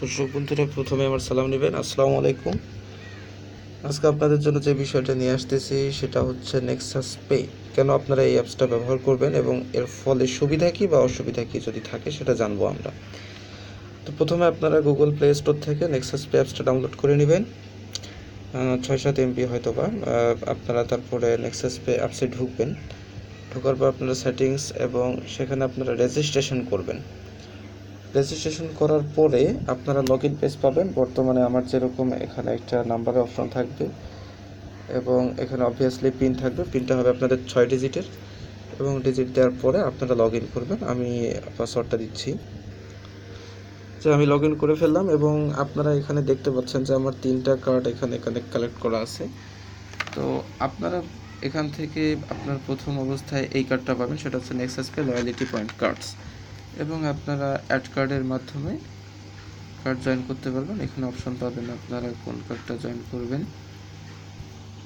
দর্শক বন্ধুরা, প্রথমে আমার সালাম নেবেন। আসসালামু আলাইকুম। আজকে আপনাদের জন্য যে বিষয়টা নিয়ে আসতেছি সেটা হচ্ছে নেক্সাস পে। কেন আপনারা এই অ্যাপসটা ব্যবহার করবেন এবং এর ফলে সুবিধা কী বা অসুবিধা কী যদি থাকে সেটা জানবো আমরা। তো প্রথমে আপনারা গুগল প্লে স্টোর থেকে নেক্সাস পে অ্যাপসটা ডাউনলোড করে নেবেন। 6-7 MB হয়তো বা। আপনারা তারপরে নেক্সাস পে অ্যাপসে ঢুকবেন। ঢোকার পর আপনারা সেটিংস এবং সেখানে আপনারা রেজিস্ট্রেশন করবেন। রেজিস্ট্রেশন করার পরে আপনারা লগ ইন পেজ পাবেন। বর্তমানে আমার যেরকম এখানে একটা নাম্বারের অপশন থাকবে এবং এখানে অবভিয়াসলি পিন থাকবে। পিনটা হবে আপনাদের 6 ডিজিটের এবং ডিজিট দেওয়ার পরে আপনারা লগ ইন করবেন। আমি পাসওয়ার্ডটা দিচ্ছি। যে আমি লগ ইন করে ফেললাম এবং আপনারা এখানে দেখতে পাচ্ছেন যে আমার 3টা কার্ড এখানে কালেক্ট করা আছে। তো আপনারা এখান থেকে আপনার প্রথম অবস্থায় এই কার্ডটা পাবেন, সেটা হচ্ছে Nexus pay loyalty point cards, এবং আপনারা অ্যাড কার্ডের মাধ্যমে কার্ড জয়েন করতে পারবেন। এখানে অপশন পাবেন আপনারা কোন কার্ডটা জয়েন করবেন।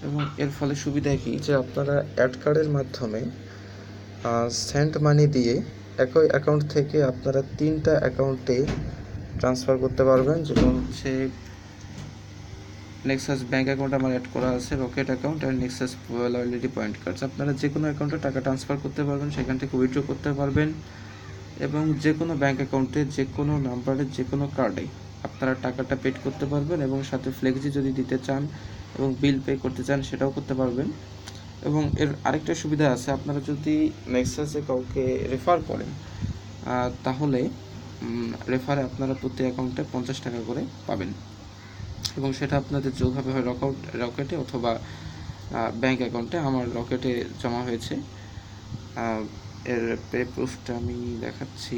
এবং এর ফলে সুবিধা কি, যে আপনারা অ্যাড কার্ডের মাধ্যমে সেন্ড মানি দিয়ে একই অ্যাকাউন্ট থেকে আপনারা 3টা অ্যাকাউন্টে ট্রান্সফার করতে পারবেন। যেমন হচ্ছে নেক্সাস ব্যাঙ্ক অ্যাকাউন্ট আমার অ্যাড করা আছে, রকেট অ্যাকাউন্ট আর নেক্সাস লয়ালিটি পয়েন্ট কার্ডস। আপনারা যে কোনো অ্যাকাউন্টে টাকা ট্রান্সফার করতে পারবেন, সেখান থেকে উইথড্র করতে পারবেন এবং যে কোনো ব্যাঙ্ক অ্যাকাউন্টে যে কোনো নাম্বারে যে কোনো কার্ডে আপনারা টাকাটা পেড করতে পারবেন এবং সাথে ফ্লেক্সি যদি দিতে চান এবং বিল পে করতে চান সেটাও করতে পারবেন। এবং এর আরেকটা সুবিধা আছে, আপনারা যদি নেক্সাসে কাউকে রেফার করেন তাহলে রেফারে আপনারা প্রতি অ্যাকাউন্টে 50 টাকা করে পাবেন এবং সেটা আপনাদের যোগভাবে হয় রকেটে অথবা ব্যাঙ্ক অ্যাকাউন্টে। আমার রকেটে জমা হয়েছে। এর পে প্রুফটা আমি দেখাচ্ছি।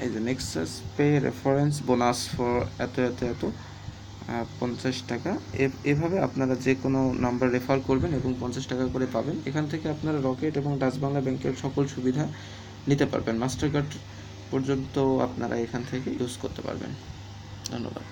এই যে Nexus pay reference bonus for এত 50 টাকা। এভাবে আপনারা যে কোনো নাম্বার রেফার করবেন এবং 50 টাকা করে পাবেন। এখান থেকে আপনারা রকেট এবং ডাচ বাংলা ব্যাংকের সকল সুবিধা নিতে পারবেন। মাস্টার কার্ড পর্যন্ত আপনারা এখান থেকে ইউজ করতে পারবেন। ধন্যবাদ।